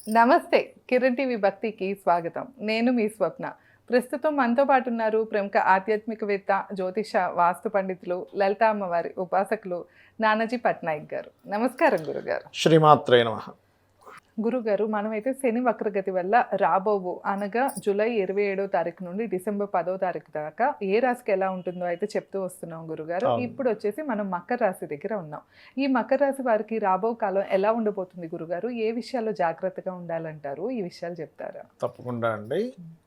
నమస్తే. కిరణ్ టీవీ భక్తికి స్వాగతం. నేను మీ స్వప్న. ప్రస్తుతం మనతో పాటు ఉన్నారు ప్రముఖ ఆధ్యాత్మికవేత్త, జ్యోతిష, వాస్తు పండితులు, లలిత అమ్మవారి ఉపాసకులు నానాజీ పట్నాయక్ గారు. నమస్కారం గురుగారు. శ్రీమాత్రే నమః. గురుగారు, మనమైతే శని వక్రగతి వల్ల రాబోవు అనగా జూలై 27వ తారీఖు నుండి డిసెంబర్ 10వ తారీఖు దాకా ఏ రాశికి ఎలా ఉంటుందో అయితే చెప్తూ వస్తున్నాం గురుగారు. ఇప్పుడు వచ్చేసి మనం మకర రాశి దగ్గర ఉన్నాం. ఈ మకర రాశి వారికి రాబో కాలం ఎలా ఉండబోతుంది గురుగారు? ఏ విషయాల్లో జాగ్రత్తగా ఉండాలంటారు? ఈ విషయాలు చెప్తారా? తప్పకుండా అండి.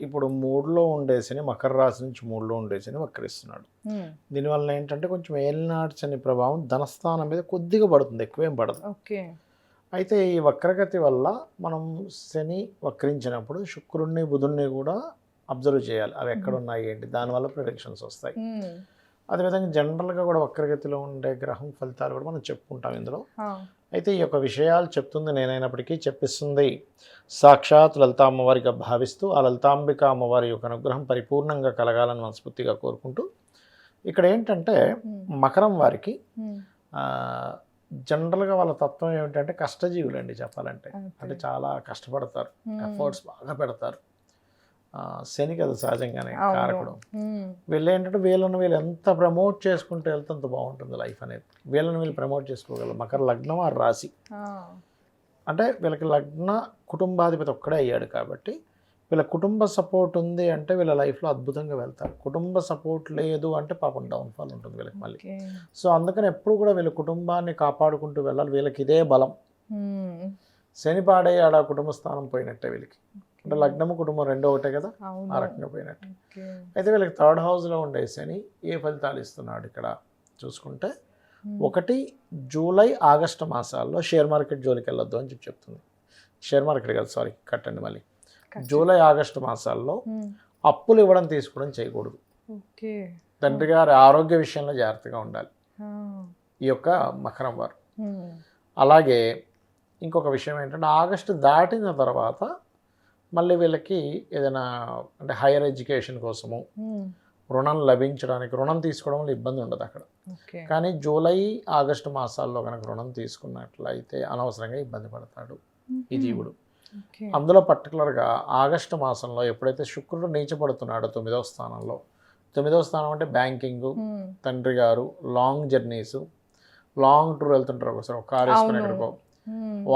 ఇప్పుడు 3లో ఉండేసని, మకర రాశి నుంచి 3లో ఉండేసని వక్రిస్తున్నాడు. దీనివల్ల ఏంటంటే కొంచెం ఏలినాటి శని ప్రభావం ధనస్థానం మీద కొద్దిగా పడుతుంది, ఎక్కువేం పడదు. ఓకే. అయితే ఈ వక్రగతి వల్ల మనం శని వక్రించినప్పుడు శుక్రుడిని బుధుడిని కూడా అబ్జర్వ్ చేయాలి. అవి ఎక్కడ ఉన్నాయి ఏంటి, దానివల్ల ప్రిడిక్షన్స్ వస్తాయి. అదేవిధంగా జనరల్గా కూడా వక్రగతిలో ఉండే గ్రహం ఫలితాలు కూడా మనం చెప్పుకుంటాం ఇందులో. అయితే ఈ యొక్క విషయాలు చెప్తుంది నేనైనప్పటికీ చెప్పిస్తుంది సాక్షాత్ లలితా అమ్మవారిగా భావిస్తూ ఆ లలితాంబిక అమ్మవారి యొక్క అనుగ్రహం పరిపూర్ణంగా కలగాలని మనస్ఫూర్తిగా కోరుకుంటూ, ఇక్కడ ఏంటంటే మకరం వారికి జనరల్గా వాళ్ళ తత్వం ఏమిటంటే కష్టజీవులు అండి చెప్పాలంటే. అంటే చాలా కష్టపడతారు, ఎఫర్ట్స్ బాగా పెడతారు. శని కదా సహజంగానే కారకుడు. వీళ్ళు ఏంటంటే వీళ్ళు ఎంత ప్రమోట్ చేసుకుంటూ వెళ్తే అంత బాగుంటుంది లైఫ్ అనేది. వీళ్ళు ప్రమోట్ చేసుకోగలరు. మకర లగ్నం ఆ రాశి అంటే వీళ్ళకి లగ్న కుటుంబాధిపతి ఒక్కడే అయ్యాడు కాబట్టి వీళ్ళ కుటుంబ సపోర్ట్ ఉంది అంటే వీళ్ళ లైఫ్లో అద్భుతంగా వెళ్తారు. కుటుంబ సపోర్ట్ లేదు అంటే పాపం డౌన్ఫాల్ ఉంటుంది వీళ్ళకి మళ్ళీ. సో అందుకని ఎప్పుడు కూడా వీళ్ళ కుటుంబాన్ని కాపాడుకుంటూ వెళ్ళాలి. వీళ్ళకి ఇదే బలం. శని పాడే ఆడ కుటుంబ స్థానం పోయినట్టే వీళ్ళకి. అంటే లగ్నము కుటుంబం రెండో ఒకటే కదా, ఆ రకంగా పోయినట్టు. అయితే వీళ్ళకి థర్డ్ హౌస్లో ఉండే శని ఏ ఫలితాలు ఇస్తున్నాడు ఇక్కడ చూసుకుంటే, 1 జూలై ఆగస్టు మాసాల్లో షేర్ మార్కెట్ జోలికి వెళ్ళొద్దు అని చెప్తుంది. షేర్ మార్కెట్ కదా, సారీ కట్టండి మళ్ళీ. జూలై ఆగస్టు మాసాల్లో అప్పులు ఇవ్వడం తీసుకోవడం చేయకూడదు. తండ్రి గారి ఆరోగ్య విషయంలో జాగ్రత్తగా ఉండాలి ఈ యొక్క మకరం వారు. అలాగే ఇంకొక విషయం ఏంటంటే ఆగస్టు దాటిన తర్వాత మళ్ళీ వీళ్ళకి ఏదైనా అంటే హైయర్ ఎడ్యుకేషన్ కోసము రుణం లభించడానికి, రుణం తీసుకోవడంలో ఇబ్బంది ఉండదు అక్కడ. కానీ జూలై ఆగస్టు మాసాల్లో కనుక రుణం తీసుకున్నట్లయితే అనవసరంగా ఇబ్బంది పడతాడు ఈ జీవుడు. అందులో పర్టికులర్గా ఆగస్టు మాసంలో ఎప్పుడైతే శుక్రుడు నీచపడుతున్నాడో 9వ స్థానంలో, 9వ స్థానం అంటే బ్యాంకింగ్, తండ్రి గారు, లాంగ్ జర్నీస్, లాంగ్ టూర్ వెళ్తుంటారు. ఒకసారి ఒక కారు వేసుకుని ఎక్కడికో,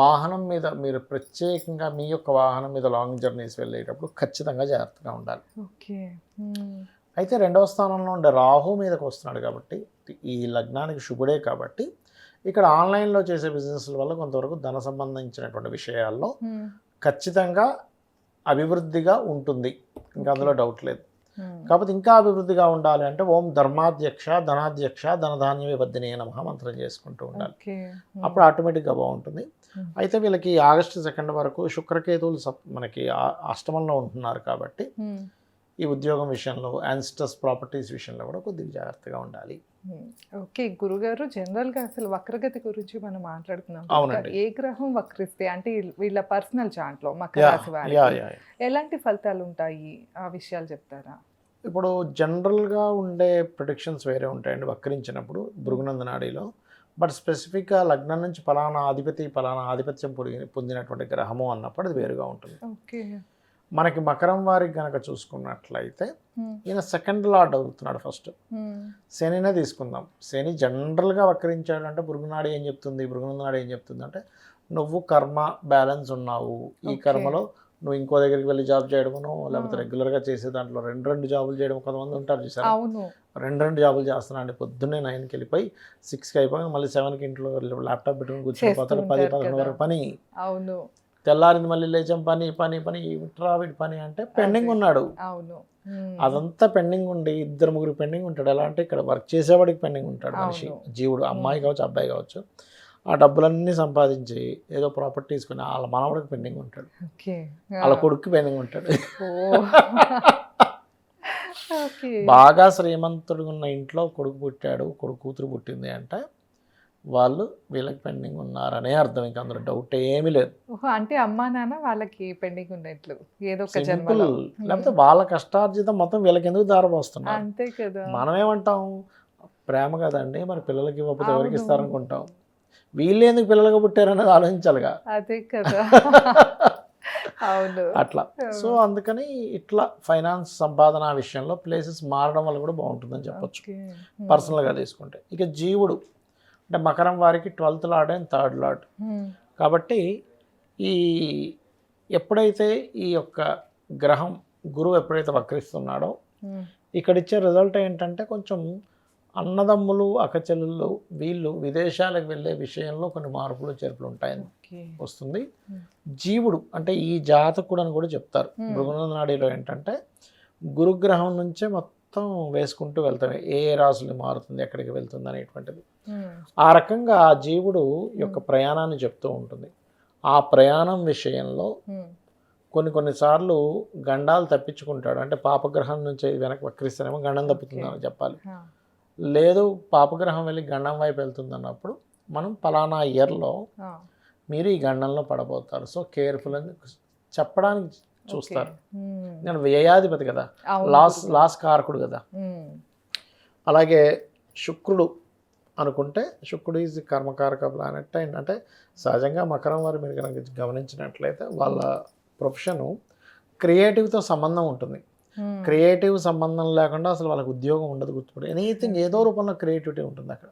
వాహనం మీద మీరు ప్రత్యేకంగా మీ యొక్క వాహనం మీద లాంగ్ జర్నీస్ వెళ్ళేటప్పుడు ఖచ్చితంగా జాగ్రత్తగా ఉండాలి. అయితే 2వ స్థానంలో ఉండే రాహు మీదకి వస్తున్నాడు కాబట్టి ఈ లగ్నానికి శుభుడే కాబట్టి ఇక్కడ ఆన్లైన్లో చేసే బిజినెస్ల వల్ల కొంతవరకు ధన సంబంధించినటువంటి విషయాల్లో ఖచ్చితంగా అభివృద్ధిగా ఉంటుంది, ఇంకా అందులో డౌట్ లేదు. కాకపోతే ఇంకా అభివృద్ధిగా ఉండాలి అంటే ఓం ధర్మాధ్యక్ష ధనాధ్యక్ష ధనధాన్య వివర్ధిని నమః మంత్రం చేసుకుంటూ ఉండాలి. అప్పుడు ఆటోమేటిక్గా బాగుంటుంది. అయితే వీళ్ళకి ఆగస్టు 2 వరకు శుక్రకేతువులు మనకి అష్టమంలో ఉంటున్నారు కాబట్టి ఈ ఉద్యోగం విషయంలో, యాన్స్టస్ ప్రాపర్టీస్ విషయంలో కూడా కొద్దిగా జాగ్రత్తగా ఉండాలి. ఓకే గురుగారు, జనరల్గా అసలు వక్రగతి గురించి మనం మాట్లాడుతున్నాం. ఏ గ్రహం వక్రిస్తే అంటే వీళ్ళ పర్సనల్ చార్ట్లో మకర రాశి వారికి ఎలాంటి ఫలితాలు ఉంటాయి, ఆ విషయాలు చెప్తారా? ఇప్పుడు జనరల్గా ఉండే ప్రిడిక్షన్స్ వేరే ఉంటాయండి వక్రించినప్పుడు భృగునంద నాడిలో. బట్ స్పెసిఫిక్గా లగ్నం నుంచి పలానా ఆధిపత్యం పొందినటువంటి గ్రహము అన్నప్పుడు అది వేరుగా ఉంటుంది. ఓకే. మనకి మకరం వారికి కనుక చూసుకున్నట్లయితే ఈయన సెకండ్ లార్డ్ అవుతున్నాడు. ఫస్ట్ శనినే తీసుకుందాం. శని జనరల్గా వక్రించాడంటే భృగునాడి ఏం చెప్తుంది, భృగునందనాడు ఏం చెప్తుంది అంటే నువ్వు కర్మ బ్యాలెన్స్ ఉన్నావు, ఈ కర్మలో నువ్వు ఇంకో దగ్గరికి వెళ్ళి జాబ్ చేయడము, లేకపోతే రెగ్యులర్గా చేసే దాంట్లో 2 జాబులు చేయడం. కొంతమంది ఉంటారు చూసారు, 2 జాబులు చేస్తున్నా అండి. పొద్దున్నే 9కి వెళ్ళిపోయి 6కి అయిపోయి మళ్ళీ 7కి ఇంట్లో ల్యాప్టాప్ పెట్టుకుని కూర్చొని 10-11 వరకు పని. తెల్లారింది మళ్ళీ లేచాం పని పని పని వీటి పని అంటే పెండింగ్ ఉన్నాడు. అదంతా పెండింగ్ ఉండి 2-3 పెండింగ్ ఉంటాడు. ఎలా అంటే ఇక్కడ వర్క్ చేసేవాడికి పెండింగ్ ఉంటాడు మనిషి, జీవుడు, అమ్మాయి కావచ్చు అబ్బాయి కావచ్చు. ఆ డబ్బులన్నీ సంపాదించి ఏదో ప్రాపర్టీ తీసుకుని వాళ్ళ మనవడికి పెండింగ్ ఉంటాడు, వాళ్ళ కొడుక్కి పెండింగ్ ఉంటాడు. బాగా శ్రీమంతుడు ఉన్న ఇంట్లో కొడుకు పుట్టాడు, కూతురు పుట్టింది అంటే వాళ్ళు వీళ్ళకి పెండింగ్ ఉన్నారనే అర్థం. ఇంకా అందులో డౌట్ ఏమీ లేదు. అంటే అమ్మా నాన్న వాళ్ళకి పెండింగ్ ఉన్నట్లు ఏదో ఒక సింపుల్. లేకపోతే వాళ్ళ కష్టార్జితం మొత్తం వీళ్ళకి ఎందుకు దారపోస్తున్నారు? అంతే కదా. మనం ఏమంటాం, ప్రేమ కదండి మరి పిల్లలకి ఇవ్వకపోతే ఎవరికి ఇస్తారనుకుంటాం. వీళ్ళు ఎందుకు పిల్లలుగా పుట్టారనేది ఆలోచించాలిగా. అదే కదా. అవును. అట్లా. సో అందుకని ఇట్లా ఫైనాన్స్ సంపాదన విషయంలో ప్లేసెస్ మారడం వల్ల కూడా బాగుంటుందని చెప్పొచ్చు ఓకే. పర్సనల్గా తీసుకుంటే. ఇక జీవుడు అంటే మకరం వారికి 12th lord and 3rd lord కాబట్టి ఈ ఎప్పుడైతే ఈ యొక్క గ్రహం గురువు ఎప్పుడైతే వక్రిస్తున్నాడో ఇక్కడ ఇచ్చే రిజల్ట్ ఏంటంటే కొంచెం అన్నదమ్ములు అక్కచెల్లెళ్ళు వీళ్ళు విదేశాలకు వెళ్ళే విషయంలో కొన్ని మార్పులు చేర్పులు ఉంటాయని వస్తుంది. జీవుడు అంటే ఈ జాతకుడు అని కూడా చెప్తారు. భృగునంద నాడిలో ఏంటంటే గురుగ్రహం నుంచే మొత్తం వేసుకుంటూ వెళ్తాం, ఏ రాశులు మారుతుంది ఎక్కడికి వెళ్తుంది అనేటువంటిది. ఆ రకంగా ఆ జీవుడు యొక్క ప్రయాణాన్ని చెప్తూ ఉంటుంది. ఆ ప్రయాణం విషయంలో కొన్నిసార్లు గండాలు తప్పించుకుంటాడు. అంటే పాపగ్రహం నుంచి వెనక్కి వక్రిస్తేనేమో గండం తప్పుతుందని చెప్పాలి. లేదు పాపగ్రహం వెళ్ళి గండం వైపు వెళ్తుంది అన్నప్పుడు మనం పలానా ఇయర్లో మీరు ఈ గండంలో పడబోతారు, సో కేర్ఫుల్ అని చెప్పడానికి చూస్తారు. నేను వ్యయాధిపతి కదా, లాస్ కారకుడు కదా. అలాగే శుక్రుడు అనుకుంటే శుక్రుడు ఈజ్ కర్మకారక ప్లానెట్. అంటే సహజంగా మకరం వారు మీరు కనుక గమనించినట్లయితే వాళ్ళ ప్రొఫెషను క్రియేటివ్తో సంబంధం ఉంటుంది. క్రియేటివ్ సంబంధం లేకుండా అసలు వాళ్ళకి ఉద్యోగం ఉండదు. గుర్తుపడి ఎనీథింగ్ ఏదో రూపంలో క్రియేటివిటీ ఉంటుంది అక్కడ.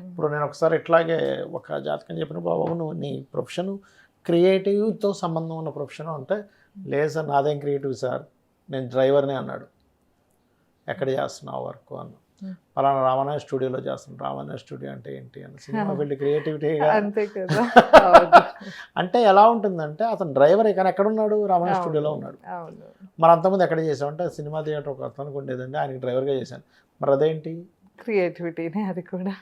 ఇప్పుడు నేను ఒకసారి ఇట్లాగే ఒక జాతకం చెప్పిన బాబు నువ్వు నీ ప్రొఫెషన్ క్రియేటివ్తో సంబంధం ఉన్న ప్రొఫెషన్ అంటే, లేదు సార్ నాదేం క్రియేటివ్ సార్, నేను డ్రైవర్నే అన్నాడు. ఎక్కడ చేస్తున్నావు వర్క్ అన్న, పలానా రామనాయ స్టూడియోలో చేస్తున్నాను. రామనాయ స్టూడియో అంటే ఏంటి అన్న, సినిమా ఫీల్డ్ క్రియేటివిటీగా అంటే ఎలా ఉంటుందంటే అతను డ్రైవరే కానీ ఎక్కడున్నాడు, రామనాయ స్టూడియోలో ఉన్నాడు. మరి అంతకుముందు ఎక్కడ చేసామంటే సినిమా థియేటర్ ఒక అతనికి ఉండేదండి, ఆయనకి డ్రైవర్గా చేశాను. మరి అదేంటి క్రియేటివిటీనే అది కూడా.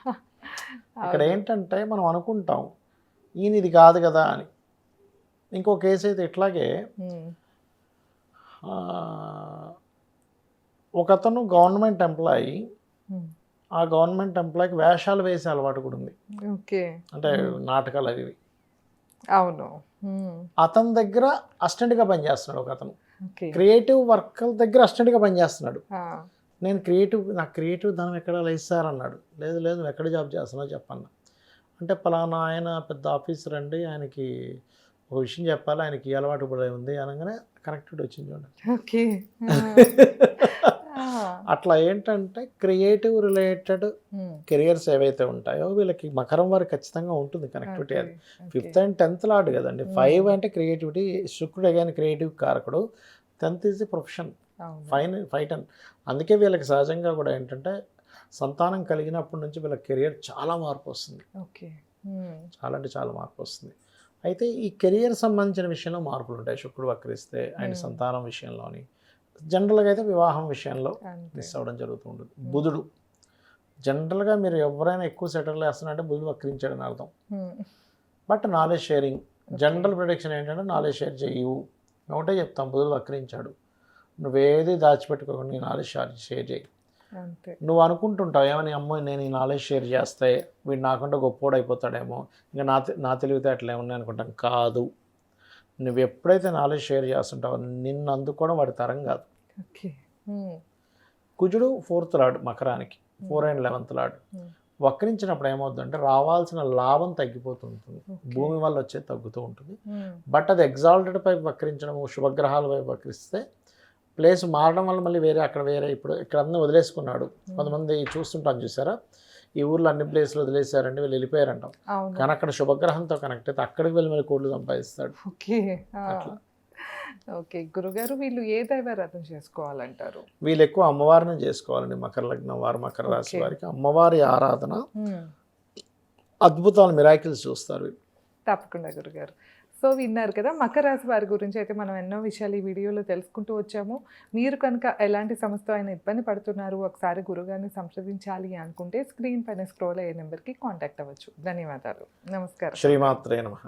ఇక్కడ ఏంటంటే మనం అనుకుంటాం ఈయన ఇది కాదు కదా అని. ఇంకో కేసు అయితే ఇట్లాగే ఒకతను గవర్నమెంట్ ఎంప్లాయీ, ఆ గవర్నమెంట్ ఎంప్లాయీకి వేషాలు వేసే అలవాటు కూడా ఉంది. అంటే నాటకాలు అవి. అవును. అతని దగ్గర అసిస్టెంట్గా పనిచేస్తున్నాడు ఒక అతను. క్రియేటివ్ వర్క్ దగ్గర అసిస్టెంట్గా పనిచేస్తున్నాడు. నేను నాకు క్రియేటివ్ ధనం ఎక్కడ లేదు సార్ అన్నాడు. లేదు నువ్వు ఎక్కడ జాబ్ చేస్తున్నావు చెప్పన్న. అంటే పలానా ఆయన పెద్ద ఆఫీసర్ అండి, ఆయనకి ఒక విషయం చెప్పాలి, ఆయనకి ఈ అలవాటు కూడా ఉంది అనగానే కనెక్టివిటీ వచ్చింది చూడండి. అట్లా ఏంటంటే క్రియేటివ్ రిలేటెడ్ కెరియర్స్ ఏవైతే ఉంటాయో వీళ్ళకి మకరం వారు ఖచ్చితంగా ఉంటుంది కనెక్టివిటీ. అది 5th and 10th లార్డ్ కదండి. 5 అంటే క్రియేటివిటీ, శుక్రుడు కానీ క్రియేటివ్ కారకుడు, 10th is the profession, fight and. అందుకే వీళ్ళకి సహజంగా కూడా ఏంటంటే సంతానం కలిగినప్పటి నుంచి వీళ్ళ కెరియర్ చాలా మార్పు వస్తుంది. చాలా అంటే చాలా మార్పు వస్తుంది. అయితే ఈ కెరియర్ సంబంధించిన విషయంలో మార్పులు ఉంటాయి. శుక్రుడు వక్రిస్తే ఆయన సంతానం విషయంలోని, జనరల్గా అయితే వివాహం విషయంలో మిస్ అవ్వడం జరుగుతూ ఉంటుంది. బుధుడు జనరల్గా మీరు ఎవరైనా ఎక్కువ సెటిల్ వేస్తున్నారంటే బుధుడు వక్రించాడని అర్థం. But knowledge sharing general prediction ఏంటంటే నాలెడ్జ్ షేర్ చేయవు. ఒకటే చెప్తాం, బుధుడు వక్రించాడు, నువ్వేది దాచిపెట్టుకోకుండా నీ నాలెడ్జ్ షేర్ చేయి. నువ్వు అనుకుంటుంటావు ఏమని, అమ్మో నేను ఈ నాలెడ్జ్ షేర్ చేస్తే వీడు నాకంటే గొప్పోడు అయిపోతాడేమో, ఇంకా నా తెలివితేటలు ఏమున్నాయి అనుకుంటాం. కాదు, నువ్వు ఎప్పుడైతే నాలెడ్జ్ షేర్ చేస్తుంటావో నిన్ను అందుకోవడం వాడి తరం కాదు. కుజుడు 4th లార్డ్ మకరానికి, 4 and 11th లార్డ్ వక్రించినప్పుడు ఏమవుతుందంటే రావాల్సిన లాభం తగ్గిపోతుంటుంది, భూమి వల్ల వచ్చేది తగ్గుతూ ఉంటుంది. బట్ అది ఎగ్జాల్టెడ్ పైపు వక్రించడం, శుభగ్రహాల వైపు వక్రిస్తే ప్లేస్ మారడం వల్ల మళ్ళీ వేరే ఇప్పుడు ఇక్కడ అన్నీ వదిలేసుకున్నాడు. కొంతమంది చూస్తుంటాం, చూసారా ఈ ఊర్లో అన్ని ప్లేస్లు వదిలేశారండి, వీళ్ళు వెళ్ళిపోయారంటాం. కానీ అక్కడ శుభగ్రహంతో కనెక్ట్ అయితే అక్కడికి వెళ్ళి మళ్ళీ కోట్లు సంపాదిస్తాడు. ఓకే గురుగారు, వీళ్ళు ఏ దైవారాధన చేసుకోవాలంటారు? వీళ్ళు ఎక్కువ అమ్మవారిని చేసుకోవాలండి. మకర లగ్నం వారు, మకర రాశి వారికి అమ్మవారి ఆరాధన అద్భుతాలు, మిరాకిల్స్ చూస్తారు వీళ్ళు. తప్పకుండా గురుగారు. సో విన్నారు కదా, మకర రాశి వారి గురించి అయితే మనం ఎన్నో విషయాలు ఈ వీడియోలో తెలుసుకుంటూ వచ్చాము. మీరు కనుక ఎలాంటి సమస్యతో అయినా ఇబ్బంది పడుతున్నారు, ఒకసారి గురుగారిని సంప్రదించాలి అనుకుంటే స్క్రీన్ పైన స్క్రోల్ అయ్యే నెంబర్కి కాంటాక్ట్ అవ్వచ్చు. ధన్యవాదాలు. నమస్కారం. శ్రీమాత్రే నమః.